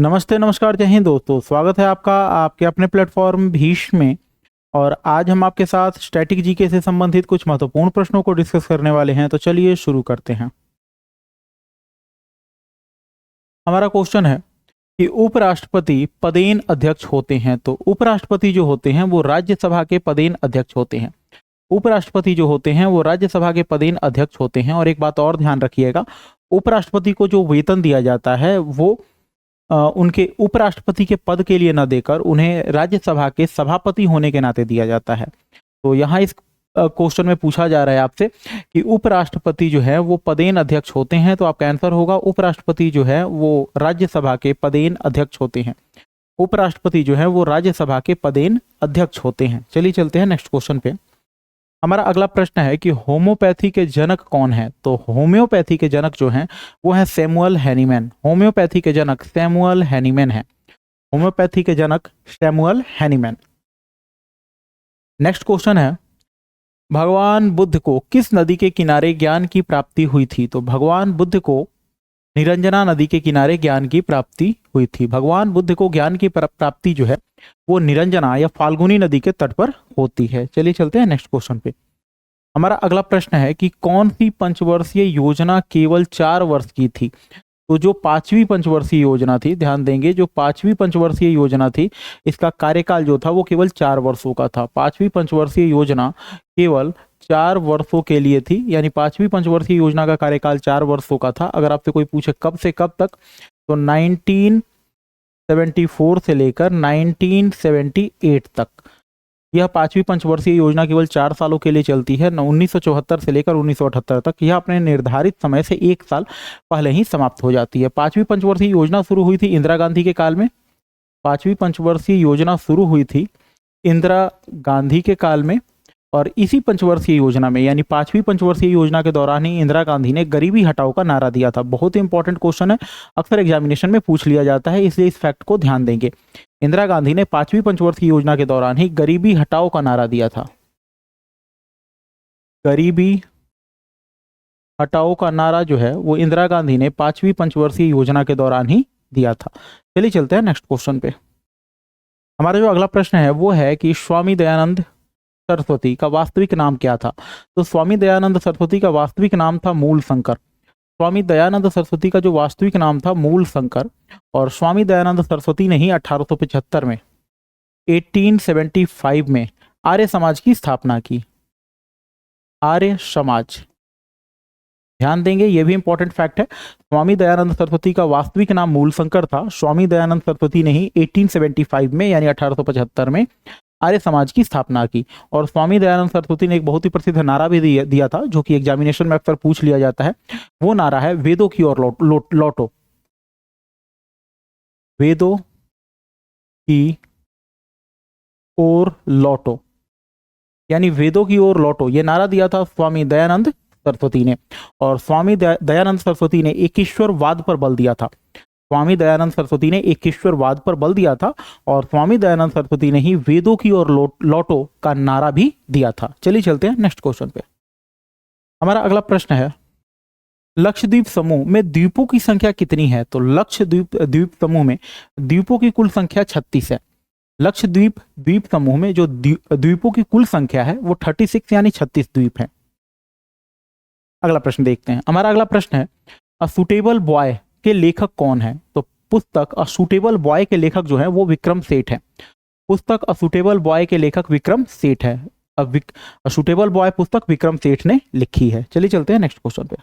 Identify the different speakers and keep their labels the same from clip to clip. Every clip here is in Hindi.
Speaker 1: नमस्ते, नमस्कार, जय हिंद दोस्तों। स्वागत है आपका आपके अपने प्लेटफॉर्म भीष्म में। और आज हम आपके साथ स्टैटिक जीके से संबंधित कुछ महत्वपूर्ण प्रश्नों को डिस्कस करने वाले हैं। तो चलिए शुरू करते हैं। हमारा क्वेश्चन है कि उपराष्ट्रपति पदेन अध्यक्ष होते हैं। तो उपराष्ट्रपति जो होते हैं वो राज्यसभा के पदेन अध्यक्ष होते हैं। उपराष्ट्रपति जो होते हैं वो राज्यसभा के पदेन अध्यक्ष होते हैं। और एक बात और ध्यान रखिएगा, उपराष्ट्रपति को जो वेतन दिया जाता है वो उनके उपराष्ट्रपति के पद के लिए न देकर उन्हें राज्यसभा के सभापति होने के नाते दिया जाता है। तो यहाँ इस क्वेश्चन में पूछा जा रहा है आपसे कि उपराष्ट्रपति जो है वो पदेन अध्यक्ष होते हैं। तो आपका आंसर होगा उपराष्ट्रपति जो है वो राज्यसभा के पदेन अध्यक्ष होते हैं। उपराष्ट्रपति जो है वो राज्यसभा के पदेन अध्यक्ष होते हैं। चलिए चलते हैं नेक्स्ट क्वेश्चन पे। हमारा अगला प्रश्न है कि होम्योपैथी के जनक कौन है। तो होम्योपैथी के जनक जो हैं वो है सैमुअल हैनीमैन। होम्योपैथी के जनक सैमुअल हैनीमैन है। होम्योपैथी के जनक सैमुअल हैनीमैन। नेक्स्ट क्वेश्चन है, भगवान बुद्ध को किस नदी के किनारे ज्ञान की प्राप्ति हुई थी। तो भगवान बुद्ध को निरंजना नदी के किनारे ज्ञान की प्राप्ति हुई थी। भगवान बुद्ध को ज्ञान की प्राप्ति जो है वो निरंजना या फाल्गुनी नदी के तट पर होती है। चलिए चलते हैं नेक्स्ट क्वेश्चन पे। हमारा अगला प्रश्न है कि कौन सी पंचवर्षीय योजना केवल 4 वर्ष की थी। तो जो 5वीं पंचवर्षीय योजना थी, ध्यान देंगे, जो 5वीं पंचवर्षीय योजना थी इसका कार्यकाल जो था वो केवल 4 वर्षों का था। 5वीं पंचवर्षीय योजना केवल 4 वर्षों के लिए थी, यानी 5वीं पंचवर्षीय योजना का कार्यकाल 4 वर्षों का था। अगर आपसे कोई पूछे कब से कब तक, तो 1974 से लेकर 1978 तक यह 5वीं पंचवर्षीय योजना केवल 4 सालों के लिए चलती है। 1974 से लेकर 1978 तक यह अपने निर्धारित समय से 1 साल पहले ही समाप्त हो जाती है। 5वीं पंचवर्षीय योजना शुरू हुई थी इंदिरा गांधी के काल में। 5वीं पंचवर्षीय योजना शुरू हुई थी इंदिरा गांधी के काल में। और इसी पंचवर्षीय योजना में यानी 5वीं पंचवर्षीय योजना के दौरान ही इंदिरा गांधी ने गरीबी हटाओ का नारा दिया था। बहुत ही इंपॉर्टेंट क्वेश्चन है, अक्सर एग्जामिनेशन में पूछ लिया जाता है, इसलिए इस फैक्ट को ध्यान देंगे। इंदिरा गांधी ने 5वीं पंचवर्षीय योजना के दौरान ही गरीबी हटाओ का नारा दिया था। गरीबी हटाओ का नारा जो है वो इंदिरा गांधी ने 5वीं पंचवर्षीय योजना के दौरान ही दिया था। चलिए चलते हैं नेक्स्ट क्वेश्चन पे। हमारा जो अगला प्रश्न है वो है कि स्वामी दयानंद सरस्वती का वास्तविक नाम क्या था। तो स्वामी दयानंद सरस्वती का वास्तविक नाम था मूल शंकर। स्वामी दयानंद सरस्वती का जो वास्तविक नाम था मूल शंकर। और स्वामी दयानंद सरस्वती ने ही 1875 में 1875 में आर्य समाज की स्थापना की। आर्य समाज, ध्यान देंगे, यह भी इंपॉर्टेंट फैक्ट है। स्वामी दयानंद सरस्वती का वास्तविक नाम मूल शंकर था। स्वामी दयानंद सरस्वती ने ही 1875 में यानी 1875 में आर्य समाज की स्थापना की। और स्वामी दयानंद सरस्वती ने एक बहुत ही प्रसिद्ध नारा भी दिया था जो कि एग्जामिनेशन में अक्सर पूछ लिया जाता है। वो नारा है वेदों की ओर लौटो। वेदों की ओर लौटो, यानी वेदों की ओर लौटो, ये नारा दिया था स्वामी दयानंद सरस्वती ने। और स्वामी दयानंद सरस्वती ने एकेश्वरवाद पर बल दिया था। स्वामी दयानंद सरस्वती ने एकेश्वरवाद पर बल दिया था और स्वामी दयानंद सरस्वती ने ही वेदों की ओर लौटो का नारा भी दिया था। चलिए चलते हैं नेक्स्ट क्वेश्चन पे। हमारा अगला प्रश्न है, लक्षद्वीप समूह में द्वीपों की संख्या कितनी है। तो लक्षद्वीप समूह में द्वीपों की कुल संख्या 36 है। लक्षद्वीप द्वीप समूह में जो द्वीपों की कुल संख्या है वो 36 यानी 36 द्वीप है। अगला प्रश्न देखते हैं। हमारा अगला प्रश्न है, अ सुटेबल बॉय के लेखक कौन है। तो पुस्तक अ सुटेबल बॉय के लेखक जो है वो विक्रम सेठ है। पुस्तक अ सुटेबल बॉय के लेखक विक्रम सेठ है। अ सुटेबल बॉय पुस्तक विक्रम सेठ ने लिखी है। चलिए चलते हैं नेक्स्ट क्वेश्चन पे।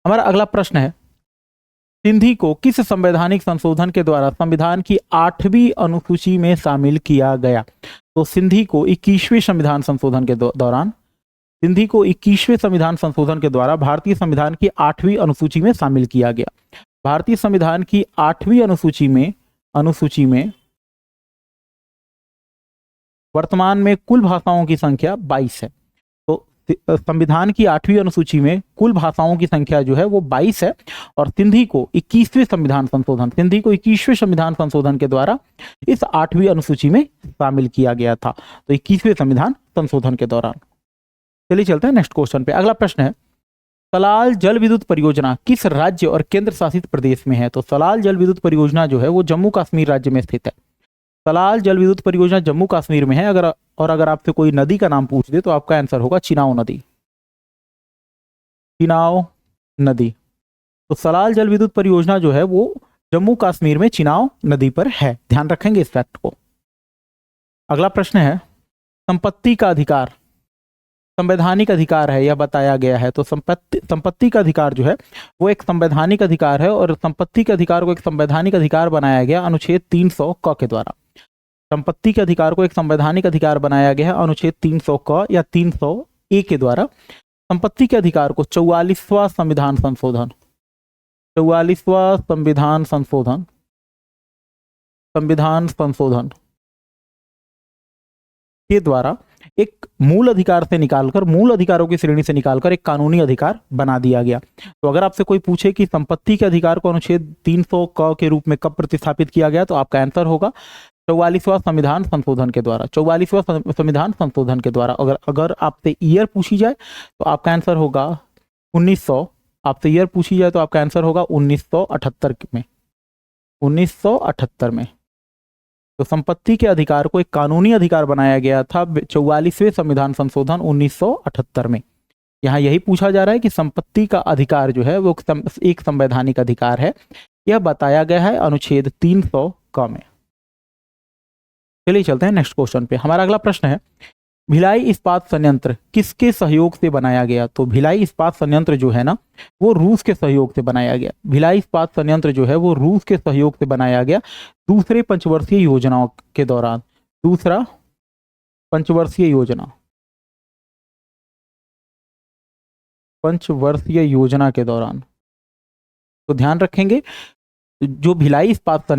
Speaker 1: हमारा अगला प्रश्न है, सिंधी को किस संवैधानिक संशोधन के द्वारा संविधान की 8वीं अनुसूची में शामिल किया गया। तो सिंधी को 21वें संविधान संशोधन के दौरान सिंधी को 21वें संविधान संशोधन के द्वारा भारतीय संविधान की 8वीं अनुसूची में शामिल किया गया। भारतीय संविधान की 8वीं अनुसूची में वर्तमान में कुल भाषाओं की संख्या 22 है। तो संविधान की 8वीं अनुसूची में कुल भाषाओं की संख्या जो है वो 22 है। और सिंधी को 21वें संविधान संशोधन के द्वारा इस 8वीं अनुसूची में शामिल किया गया था। तो 21वें संविधान संशोधन के दौरान। चलिए चलते हैं नेक्स्ट क्वेश्चन पे। अगला प्रश्न है, सलाल जल विद्युत परियोजना किस राज्य और केंद्र शासित प्रदेश में है? तो सलाल जल विद्युत परियोजना जो है वो जम्मू कश्मीर राज्य में स्थित है। सलाल जल विद्युत परियोजना जम्मू कश्मीर में है। अगर आपसे कोई नदी का नाम पूछ दे तो आपका आंसर होगा चिनाव नदी। चिनाव नदी। तो सलाल जल विद्युत परियोजना जो है वो जम्मू कश्मीर में चिनाव नदी पर है। ध्यान रखेंगे इस फैक्ट को। अगला प्रश्न है, संपत्ति का अधिकार संवैधानिक अधिकार है यह बताया गया है। तो संपत्ति का अधिकार जो है वो एक संवैधानिक अधिकार है और संपत्ति के अधिकार को एक संवैधानिक अधिकार बनाया गया अनुच्छेद 300 क के द्वारा। संपत्ति के अधिकार को एक संवैधानिक अधिकार बनाया गया है अनुच्छेद 300 क या 300 ए के द्वारा। संपत्ति के अधिकार को 44वां संविधान संशोधन 44वां संविधान संशोधन के द्वारा एक मूल अधिकार से निकालकर, मूल अधिकारों की श्रेणी से निकालकर एक कानूनी अधिकार बना दिया गया। तो अगर आपसे कोई पूछे कि संपत्ति के अधिकार को अनुच्छेद 300 क के रूप में कब प्रतिस्थापित किया गया, तो आपका आंसर होगा 44वां संविधान संशोधन के द्वारा। 44वां संविधान संशोधन के द्वारा। अगर आपसे ईयर पूछी जाए तो आपका आंसर होगा 1900। आपसे ईयर पूछी जाए तो आपका आंसर होगा 1978 में। 1978 में। तो संपत्ति के अधिकार को एक कानूनी अधिकार बनाया गया था 44वें संविधान संशोधन 1978 में। यहाँ यही पूछा जा रहा है कि संपत्ति का अधिकार जो है वो एक संवैधानिक अधिकार है, यह बताया गया है अनुच्छेद 300 क में। चलिए चलते हैं नेक्स्ट क्वेश्चन पे। हमारा अगला प्रश्न है, भिलाई इस्पात संयंत्र किसके सहयोग से बनाया गया? तो भिलाई इस्पात संयंत्र जो है ना वो रूस के सहयोग से बनाया गया। भिलाई इस्पात संयंत्र जो है वो रूस के सहयोग से बनाया गया दूसरे पंचवर्षीय योजनाओं के दौरान। दूसरा पंचवर्षीय योजना के दौरान। तो ध्यान रखेंगे जो भिलाई इस्पात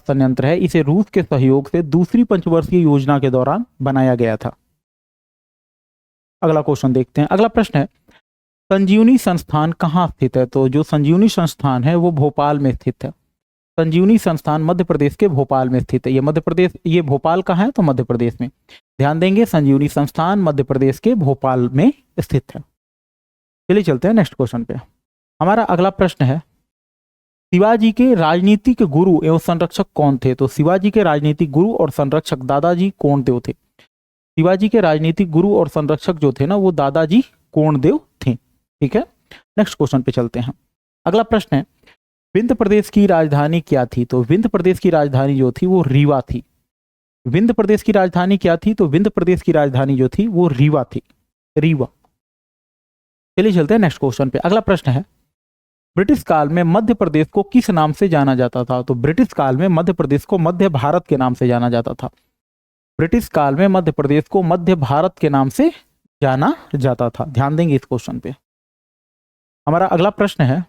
Speaker 1: संयंत्र है इसे रूस के सहयोग से दूसरी पंचवर्षीय योजना के दौरान बनाया गया था। अगला क्वेश्चन देखते हैं। अगला प्रश्न है, संजीवनी संस्थान कहाँ स्थित है? तो जो संजीवनी संस्थान है वो भोपाल में स्थित है। संजीवनी संस्थान मध्य प्रदेश के भोपाल में स्थित है। ये भोपाल कहाँ है? तो मध्य प्रदेश में। ध्यान देंगे, संजीवनी संस्थान मध्य प्रदेश के भोपाल में स्थित है। चलिए चलते हैं नेक्स्ट क्वेश्चन पे। हमारा अगला प्रश्न है, शिवाजी के राजनीतिक गुरु एवं संरक्षक कौन थे? तो शिवाजी के राजनीतिक गुरु और संरक्षक दादाजी कोंडदेव थे। शिवाजी के राजनीतिक गुरु और संरक्षक जो थे ना वो दादाजी कोंडदेव थे। ठीक है, नेक्स्ट क्वेश्चन पे चलते हैं। अगला प्रश्न है, विंध्य प्रदेश की राजधानी क्या थी? तो विंध्य प्रदेश की राजधानी जो थी वो रीवा थी। विंध्य प्रदेश की राजधानी क्या थी? तो विंध्य प्रदेश की राजधानी जो थी वो रीवा थी। रीवा। चलिए चलते हैं नेक्स्ट क्वेश्चन पे। अगला प्रश्न है, ब्रिटिश काल में मध्य प्रदेश को किस नाम से जाना जाता था? तो ब्रिटिश काल में मध्य प्रदेश को मध्य भारत के नाम से जाना जाता था। ब्रिटिश काल में मध्य प्रदेश को मध्य भारत के नाम से जाना जाता था। ध्यान देंगे इस क्वेश्चन पे। हमारा अगला प्रश्न है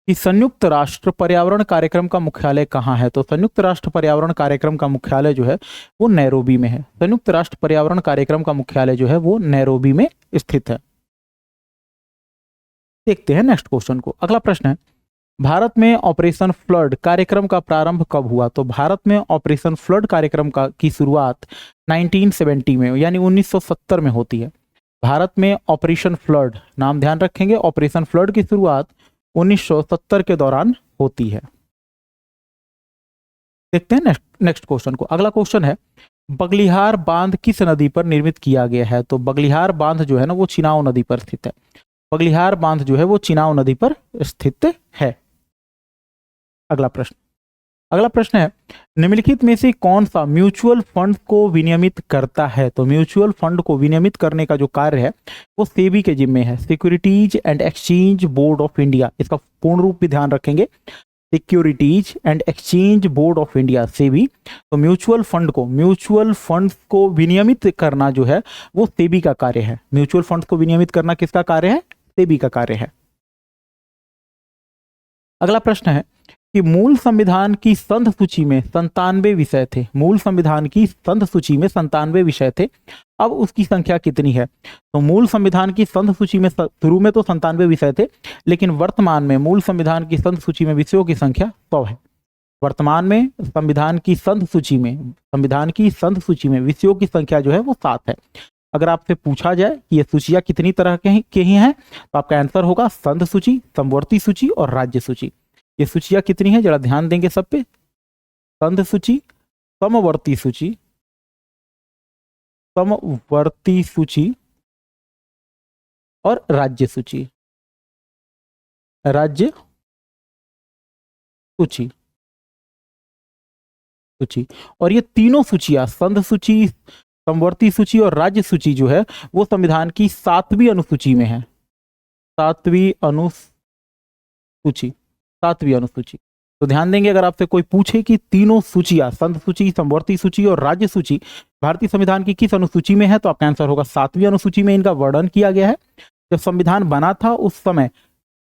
Speaker 1: कि संयुक्त राष्ट्र पर्यावरण कार्यक्रम का मुख्यालय कहाँ है? तो संयुक्त राष्ट्र पर्यावरण कार्यक्रम का मुख्यालय जो है वो नैरोबी में है। संयुक्त राष्ट्र पर्यावरण कार्यक्रम का मुख्यालय जो है वो नैरोबी में स्थित है। देखते हैं नेक्स्ट क्वेश्चन को। अगला प्रश्न है, भारत में ऑपरेशन फ्लड कार्यक्रम का प्रारंभ कब हुआ? तो भारत में ऑपरेशन फ्लड कार्यक्रम की शुरुआत 1970 में यानी 1970 में होती है। भारत में ऑपरेशन फ्लड, नाम ध्यान रखेंगे, ऑपरेशन फ्लड की शुरुआत 1970 के दौरान होती है। देखते हैं नेक्स्ट क्वेश्चन को। अगला क्वेश्चन है, बगलिहार बांध किस नदी पर निर्मित किया गया है? तो बगलिहार बांध जो है ना वो चिनाव नदी पर स्थित है। बगलिहार बांध जो है वो चिनाव नदी पर स्थित है। अगला प्रश्न है, निम्नलिखित में से कौन सा म्यूचुअल फंड को विनियमित करता है? तो म्यूचुअल फंड को विनियमित करने का जो कार्य है वो सेबी के जिम्मे है, securities and exchange board of India. इसका पूर्ण रूप भी ध्यान रखेंगे, securities and exchange board of India, SEBI. तो म्यूचुअल फंड को विनियमित करना जो है वो सेबी का कार्य है। म्यूचुअल फंड को विनियमित करना किसका कार्य है? सेबी का कार्य है। अगला प्रश्न है कि मूल संविधान की संध सूची में 97 विषय थे। मूल संविधान की संध सूची में 97 विषय थे, अब उसकी संख्या कितनी है? तो मूल संविधान की संध सूची में शुरू में तो 97 विषय थे, लेकिन वर्तमान में मूल संविधान की संध सूची में विषयों की संख्या 100 है। वर्तमान में संविधान की संध सूची में विषयों की संख्या जो है वो 7 है। अगर आपसे पूछा जाए कि ये सूचियां कितनी तरह के ही हैं तो आपका आंसर होगा संघ सूची, समवर्ती सूची और राज्य सूची। ये सूचियां कितनी हैं जरा ध्यान देंगे सब पे। संघ सूची, समवर्ती सूची, समवर्ती सूची और राज्य सूची, राज्य सूची, सूची। और ये तीनों सूचियां संघ सूची, समवर्ती सूची और राज्य सूची जो है वो संविधान की 7वीं अनुसूची में है। 7वीं अनुसूची, 7वीं अनुसूची। तो ध्यान देंगे अगर आपसे कोई पूछे कि तीनों सूचियां संघ सूची, समवर्ती सूची और राज्य सूची भारतीय संविधान की किस अनुसूची में है तो आपका आंसर होगा 7वीं अनुसूची में इनका वर्णन किया गया है। जब संविधान बना था उस समय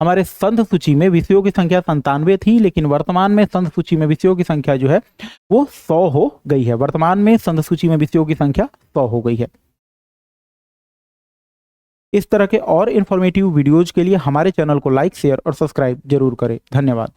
Speaker 1: हमारे संघ सूची में विषयों की संख्या 97 थी, लेकिन वर्तमान में संघ सूची में विषयों की संख्या जो है वो 100 हो गई है। वर्तमान में संघ सूची में विषयों की संख्या 100 हो गई है। इस तरह के और इंफॉर्मेटिव वीडियोज के लिए हमारे चैनल को लाइक, शेयर और सब्सक्राइब जरूर करें। धन्यवाद।